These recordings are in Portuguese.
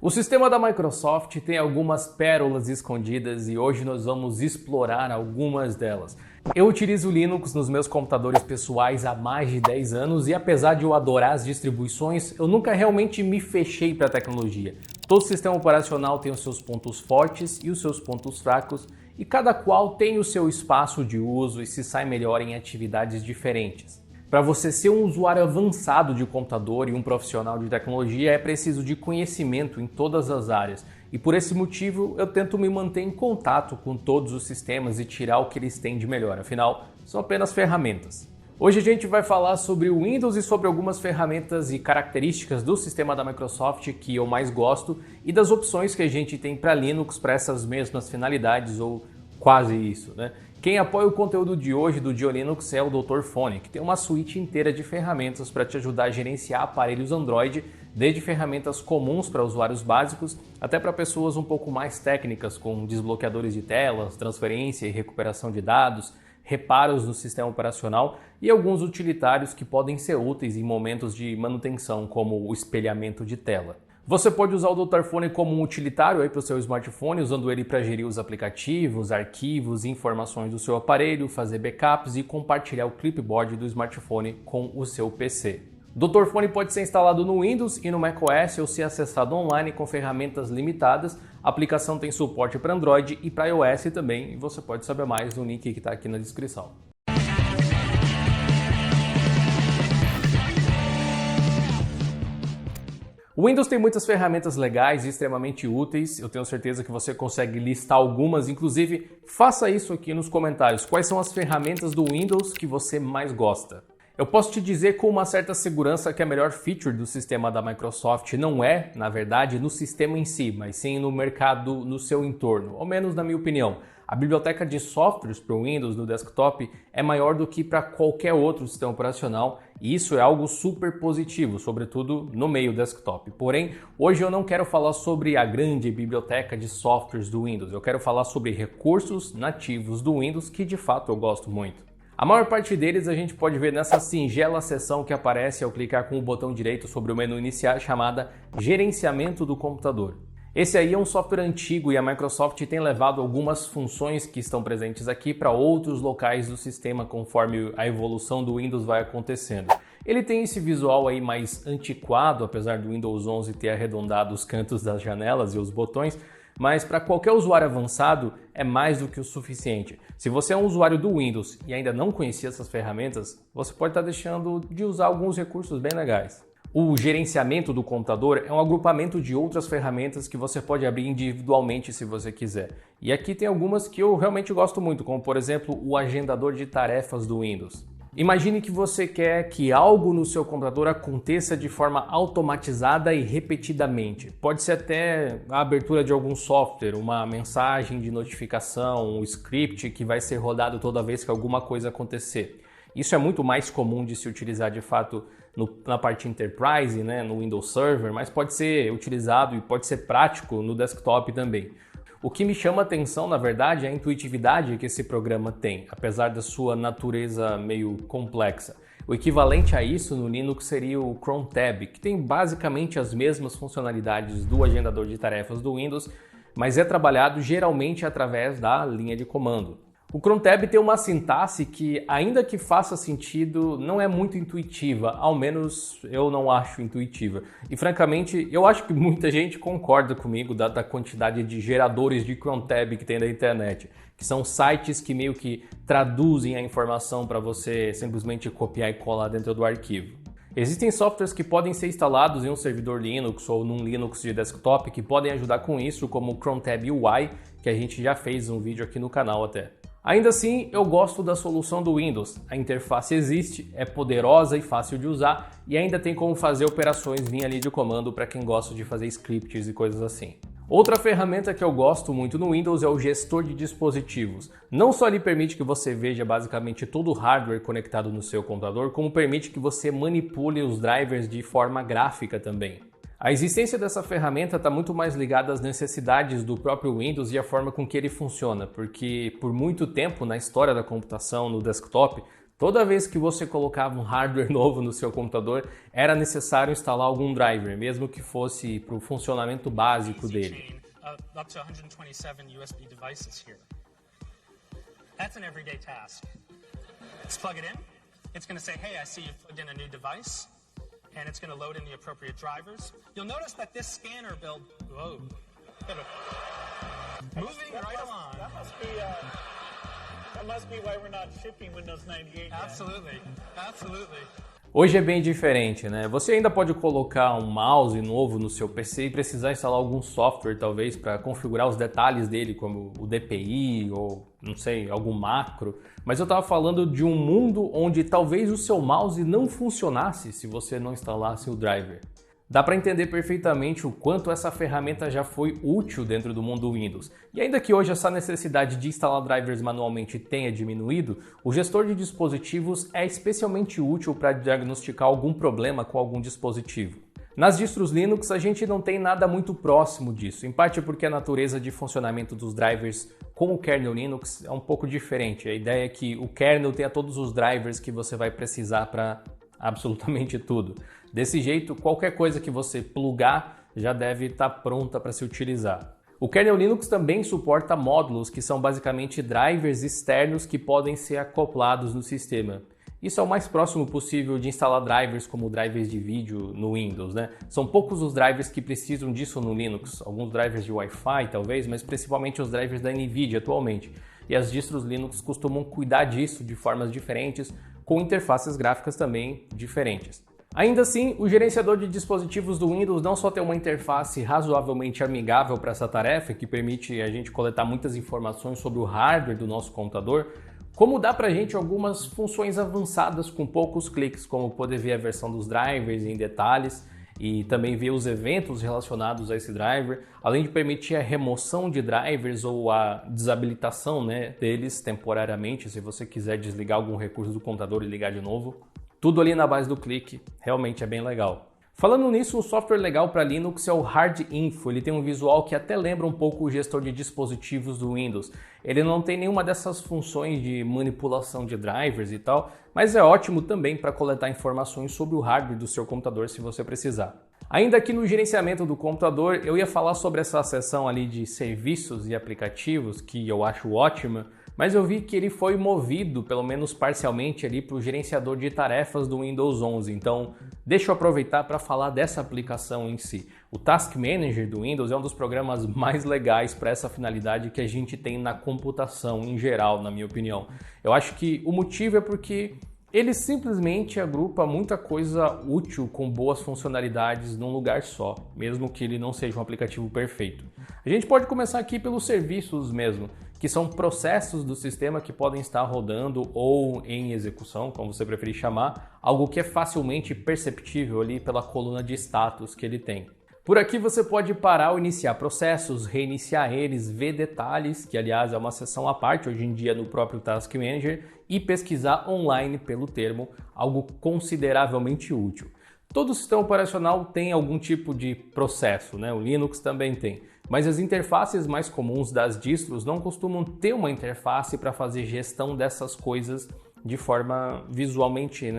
O sistema da Microsoft tem algumas pérolas escondidas e hoje nós vamos explorar algumas delas. Eu utilizo Linux nos meus computadores pessoais há mais de 10 anos e apesar de eu adorar as distribuições, eu nunca realmente me fechei para a tecnologia. Todo sistema operacional tem os seus pontos fortes e os seus pontos fracos e cada qual tem o seu espaço de uso e se sai melhor em atividades diferentes. Para você ser um usuário avançado de computador e um profissional de tecnologia é preciso de conhecimento em todas as áreas e por esse motivo eu tento me manter em contato com todos os sistemas e tirar o que eles têm de melhor, afinal são apenas ferramentas. Hoje a gente vai falar sobre o Windows e sobre algumas ferramentas e características do sistema da Microsoft que eu mais gosto e das opções que a gente tem para Linux para essas mesmas finalidades ou quase isso, né? Quem apoia o conteúdo de hoje do DioLinux é o Dr. Fone, que tem uma suíte inteira de ferramentas para te ajudar a gerenciar aparelhos Android, desde ferramentas comuns para usuários básicos até para pessoas um pouco mais técnicas, com desbloqueadores de telas, transferência e recuperação de dados, reparos no sistema operacional e alguns utilitários que podem ser úteis em momentos de manutenção, como o espelhamento de tela. Você pode usar o Dr. Fone como um utilitário para o seu smartphone, usando ele para gerir os aplicativos, arquivos e informações do seu aparelho, fazer backups e compartilhar o clipboard do smartphone com o seu PC. O Dr. Fone pode ser instalado no Windows e no macOS ou ser acessado online com ferramentas limitadas. A aplicação tem suporte para Android e para iOS também, e você pode saber mais no link que está aqui na descrição. O Windows tem muitas ferramentas legais e extremamente úteis, eu tenho certeza que você consegue listar algumas, inclusive faça isso aqui nos comentários, quais são as ferramentas do Windows que você mais gosta. Eu posso te dizer com uma certa segurança que a melhor feature do sistema da Microsoft não é, na verdade, no sistema em si, mas sim no mercado, no seu entorno, ao menos na minha opinião. A biblioteca de softwares para o Windows no desktop é maior do que para qualquer outro sistema operacional e isso é algo super positivo, sobretudo no meio desktop. Porém, hoje eu não quero falar sobre a grande biblioteca de softwares do Windows, eu quero falar sobre recursos nativos do Windows que de fato eu gosto muito. A maior parte deles a gente pode ver nessa singela seção que aparece ao clicar com o botão direito sobre o menu iniciar chamada Gerenciamento do Computador. Esse aí é um software antigo e a Microsoft tem levado algumas funções que estão presentes aqui para outros locais do sistema conforme a evolução do Windows vai acontecendo. Ele tem esse visual aí mais antiquado, apesar do Windows 11 ter arredondado os cantos das janelas e os botões, mas para qualquer usuário avançado é mais do que o suficiente. Se você é um usuário do Windows e ainda não conhecia essas ferramentas, você pode estar deixando de usar alguns recursos bem legais. O gerenciamento do computador é um agrupamento de outras ferramentas que você pode abrir individualmente se você quiser. E aqui tem algumas que eu realmente gosto muito, como por exemplo o agendador de tarefas do Windows. Imagine que você quer que algo no seu computador aconteça de forma automatizada e repetidamente. Pode ser até a abertura de algum software, uma mensagem de notificação, um script que vai ser rodado toda vez que alguma coisa acontecer. Isso é muito mais comum de se utilizar de fato na parte Enterprise, né, no Windows Server, mas pode ser utilizado e pode ser prático no desktop também. O que me chama a atenção, na verdade, é a intuitividade que esse programa tem, apesar da sua natureza meio complexa. O equivalente a isso no Linux seria o Chrome Tab, que tem basicamente as mesmas funcionalidades do agendador de tarefas do Windows, mas é trabalhado geralmente através da linha de comando. O Chrome Tab tem uma sintaxe que, ainda que faça sentido, não é muito intuitiva, ao menos eu não acho intuitiva. E francamente, eu acho que muita gente concorda comigo da quantidade de geradores de Chrome Tab que tem na internet, que são sites que meio que traduzem a informação para você simplesmente copiar e colar dentro do arquivo. Existem softwares que podem ser instalados em um servidor Linux ou num Linux de desktop que podem ajudar com isso, como o Chrome Tab UI, que a gente já fez um vídeo aqui no canal até. Ainda assim, eu gosto da solução do Windows. A interface existe, é poderosa e fácil de usar e ainda tem como fazer operações via linha de comando para quem gosta de fazer scripts e coisas assim. Outra ferramenta que eu gosto muito no Windows é o gestor de dispositivos. Não só ele permite que você veja basicamente todo o hardware conectado no seu computador, como permite que você manipule os drivers de forma gráfica também. A existência dessa ferramenta está muito mais ligada às necessidades do próprio Windows e à forma com que ele funciona, porque por muito tempo na história da computação no desktop, Toda vez que você colocava um hardware novo no seu computador, era necessário instalar algum driver, mesmo que fosse para o funcionamento básico dele. Up to 127 USB devices here. That's an everyday task. Let's plug it in. It's going to say, hey, I see you've plugged in a new device, and it's going to load in the appropriate drivers. You'll notice that this scanner build, whoa, moving right along. That must be why we're not shipping Windows 98 yet. Absolutely, absolutely. Hoje é bem diferente, né? Você ainda pode colocar um mouse novo no seu PC e precisar instalar algum software, talvez, para configurar os detalhes dele, como o DPI ou, não sei, algum macro. Mas eu estava falando de um mundo onde talvez o seu mouse não funcionasse se você não instalasse o driver. Dá para entender perfeitamente o quanto essa ferramenta já foi útil dentro do mundo Windows. E ainda que hoje essa necessidade de instalar drivers manualmente tenha diminuído, o gestor de dispositivos é especialmente útil para diagnosticar algum problema com algum dispositivo. Nas distros Linux a gente não tem nada muito próximo disso, em parte porque a natureza de funcionamento dos drivers com o kernel Linux é um pouco diferente. A ideia é que o kernel tenha todos os drivers que você vai precisar para absolutamente tudo. Desse jeito, qualquer coisa que você plugar já deve estar pronta para se utilizar. O kernel Linux também suporta módulos, que são basicamente drivers externos que podem ser acoplados no sistema. Isso é o mais próximo possível de instalar drivers como drivers de vídeo no Windows, né? São poucos os drivers que precisam disso no Linux, alguns drivers de Wi-Fi talvez, mas principalmente os drivers da NVIDIA atualmente. E as distros Linux costumam cuidar disso de formas diferentes, com interfaces gráficas também diferentes. Ainda assim, o gerenciador de dispositivos do Windows não só tem uma interface razoavelmente amigável para essa tarefa, que permite a gente coletar muitas informações sobre o hardware do nosso computador, como dá para a gente algumas funções avançadas com poucos cliques, como poder ver a versão dos drivers em detalhes e também ver os eventos relacionados a esse driver, além de permitir a remoção de drivers ou a desabilitação, deles temporariamente, se você quiser desligar algum recurso do computador e ligar de novo. Tudo ali na base do clique, realmente é bem legal. Falando nisso, um software legal para Linux é o HardInfo. Ele tem um visual que até lembra um pouco o gestor de dispositivos do Windows. Ele não tem nenhuma dessas funções de manipulação de drivers e tal, mas é ótimo também para coletar informações sobre o hardware do seu computador se você precisar. Ainda aqui no gerenciamento do computador, eu ia falar sobre essa seção ali de serviços e aplicativos, que eu acho ótima, mas eu vi que ele foi movido, pelo menos parcialmente, ali para o gerenciador de tarefas do Windows 11. Então, deixa eu aproveitar para falar dessa aplicação em si. O Task Manager do Windows é um dos programas mais legais para essa finalidade que a gente tem na computação em geral, na minha opinião. Eu acho que o motivo é porque ele simplesmente agrupa muita coisa útil com boas funcionalidades num lugar só, mesmo que ele não seja um aplicativo perfeito. A gente pode começar aqui pelos serviços mesmo, que são processos do sistema que podem estar rodando ou em execução, como você preferir chamar, algo que é facilmente perceptível ali pela coluna de status que ele tem. Por aqui você pode parar ou iniciar processos, reiniciar eles, ver detalhes, que aliás é uma seção à parte hoje em dia no próprio Task Manager, e pesquisar online pelo termo, algo consideravelmente útil. Todo sistema operacional tem algum tipo de processo, O Linux também tem, mas as interfaces mais comuns das distros não costumam ter uma interface para fazer gestão dessas coisas de forma visualmente,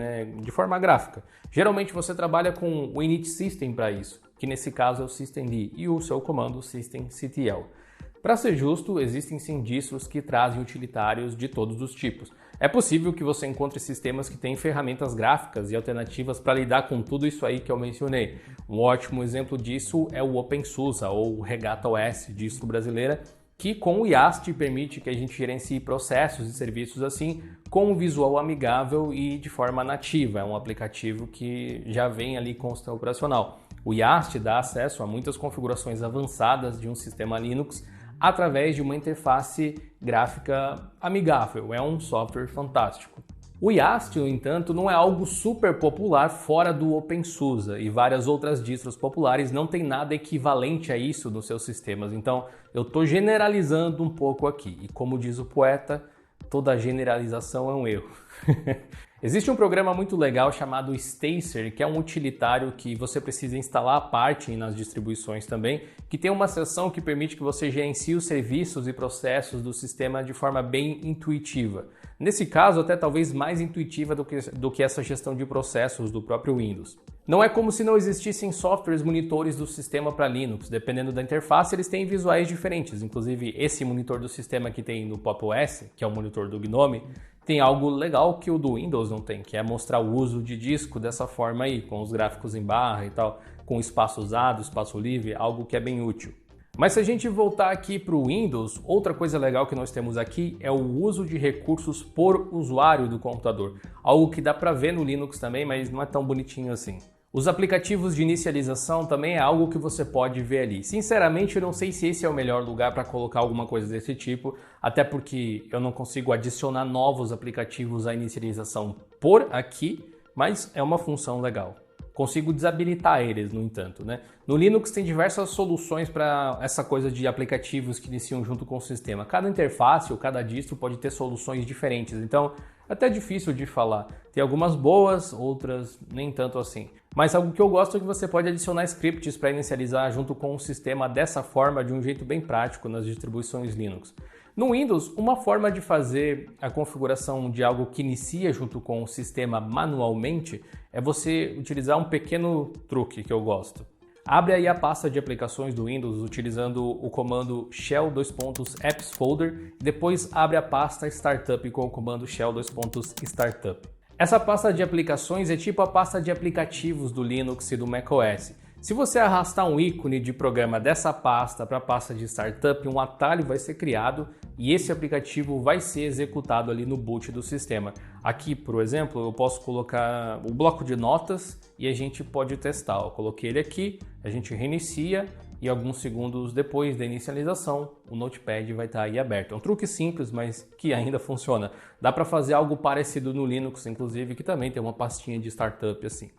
de forma gráfica. Geralmente você trabalha com o init system para isso, que nesse caso é o systemd e o seu comando systemctl. Para ser justo, existem sim distros que trazem utilitários de todos os tipos. É possível que você encontre sistemas que têm ferramentas gráficas e alternativas para lidar com tudo isso aí que eu mencionei. Um ótimo exemplo disso é o OpenSUSE ou Regata OS, distro brasileira, que com o YaST permite que a gente gerencie processos e serviços assim com um visual amigável e de forma nativa. É um aplicativo que já vem ali com o sistema operacional. O YaST dá acesso a muitas configurações avançadas de um sistema Linux através de uma interface gráfica amigável. É um software fantástico. O YaST, no entanto, não é algo super popular fora do OpenSUSE e várias outras distros populares não têm nada equivalente a isso nos seus sistemas. Então, eu estou generalizando um pouco aqui. E como diz o poeta, toda generalização é um erro. Existe um programa muito legal chamado Stacer, que é um utilitário que você precisa instalar à parte nas distribuições também, que tem uma seção que permite que você gerencie os serviços e processos do sistema de forma bem intuitiva. Nesse caso, até talvez mais intuitiva do que essa gestão de processos do próprio Windows. Não é como se não existissem softwares monitores do sistema para Linux. Dependendo da interface, eles têm visuais diferentes. Inclusive, esse monitor do sistema que tem no Pop! OS, que é o monitor do GNOME, tem algo legal que o do Windows não tem, que é mostrar o uso de disco dessa forma aí, com os gráficos em barra e tal, com espaço usado, espaço livre, algo que é bem útil. Mas se a gente voltar aqui para o Windows, outra coisa legal que nós temos aqui é o uso de recursos por usuário do computador. Algo que dá para ver no Linux também, mas não é tão bonitinho assim. Os aplicativos de inicialização também é algo que você pode ver ali. Sinceramente, eu não sei se esse é o melhor lugar para colocar alguma coisa desse tipo, até porque eu não consigo adicionar novos aplicativos à inicialização por aqui, mas é uma função legal. Consigo desabilitar eles, no entanto, né? No Linux tem diversas soluções para essa coisa de aplicativos que iniciam junto com o sistema. Cada interface ou cada distro pode ter soluções diferentes, então é até difícil de falar. Tem algumas boas, outras nem tanto assim. Mas algo que eu gosto é que você pode adicionar scripts para inicializar junto com o sistema dessa forma, de um jeito bem prático nas distribuições Linux. No Windows, uma forma de fazer a configuração de algo que inicia junto com o sistema manualmente é você utilizar um pequeno truque que eu gosto. Abre aí a pasta de aplicações do Windows utilizando o comando shell apps folder, depois abre a pasta startup com o comando shell startup. Essa pasta de aplicações é tipo a pasta de aplicativos do Linux e do macOS. Se você arrastar um ícone de programa dessa pasta para a pasta de startup, um atalho vai ser criado e esse aplicativo vai ser executado ali no boot do sistema. Aqui, por exemplo, eu posso colocar o bloco de notas e a gente pode testar. Eu coloquei ele aqui, a gente reinicia e alguns segundos depois da inicialização, o Notepad vai estar aí aberto. É um truque simples, mas que ainda funciona. Dá para fazer algo parecido no Linux, inclusive, que também tem uma pastinha de startup assim.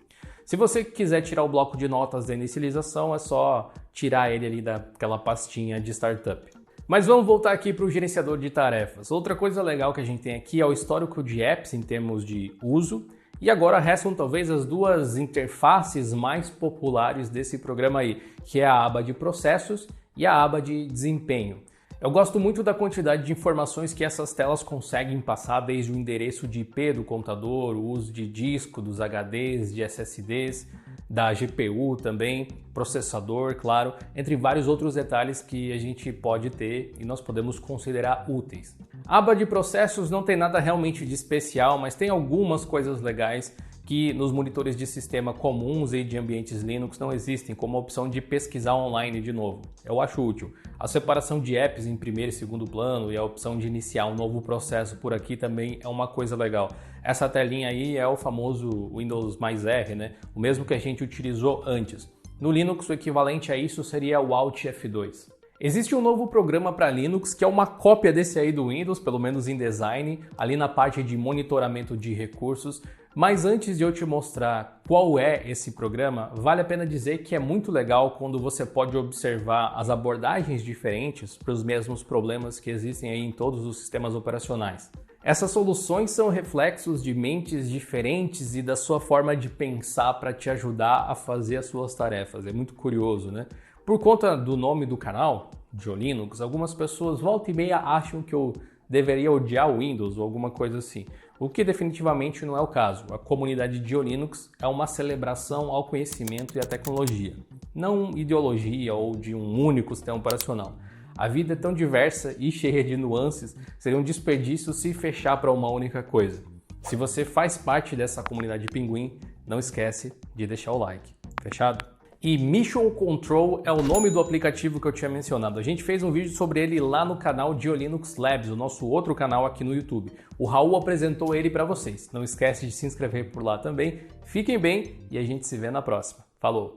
Se você quiser tirar o bloco de notas da inicialização, é só tirar ele ali daquela pastinha de startup. Mas vamos voltar aqui para o gerenciador de tarefas. Outra coisa legal que a gente tem aqui é o histórico de apps em termos de uso. E agora restam talvez as duas interfaces mais populares desse programa aí, que é a aba de processos e a aba de desempenho. Eu gosto muito da quantidade de informações que essas telas conseguem passar, desde o endereço de IP do computador, o uso de disco, dos HDs, de SSDs, da GPU também, processador, claro, entre vários outros detalhes que a gente pode ter e nós podemos considerar úteis. A aba de processos não tem nada realmente de especial, mas tem algumas coisas legais que nos monitores de sistema comuns e de ambientes Linux não existem, como a opção de pesquisar online de novo. Eu acho útil. A separação de apps em primeiro e segundo plano e a opção de iniciar um novo processo por aqui também é uma coisa legal. Essa telinha aí é o famoso Windows mais R, né? O mesmo que a gente utilizou antes. No Linux, o equivalente a isso seria o Alt F2. Existe um novo programa para Linux que é uma cópia desse aí do Windows, pelo menos em design, ali na parte de monitoramento de recursos. Mas antes de eu te mostrar qual é esse programa, vale a pena dizer que é muito legal quando você pode observar as abordagens diferentes para os mesmos problemas que existem aí em todos os sistemas operacionais. Essas soluções são reflexos de mentes diferentes e da sua forma de pensar para te ajudar a fazer as suas tarefas. É muito curioso, né? Por conta do nome do canal, GeoLinux, algumas pessoas volta e meia acham que eu deveria odiar o Windows ou alguma coisa assim, o que definitivamente não é o caso. A comunidade GeoLinux é uma celebração ao conhecimento e à tecnologia, não ideologia ou de um único sistema operacional. A vida é tão diversa e cheia de nuances, seria um desperdício se fechar para uma única coisa. Se você faz parte dessa comunidade Pinguim, não esquece de deixar o like. Fechado? E Mission Control é o nome do aplicativo que eu tinha mencionado. A gente fez um vídeo sobre ele lá no canal GeoLinux Labs, o nosso outro canal aqui no YouTube. O Raul apresentou ele para vocês. Não esquece de se inscrever por lá também. Fiquem bem e a gente se vê na próxima. Falou!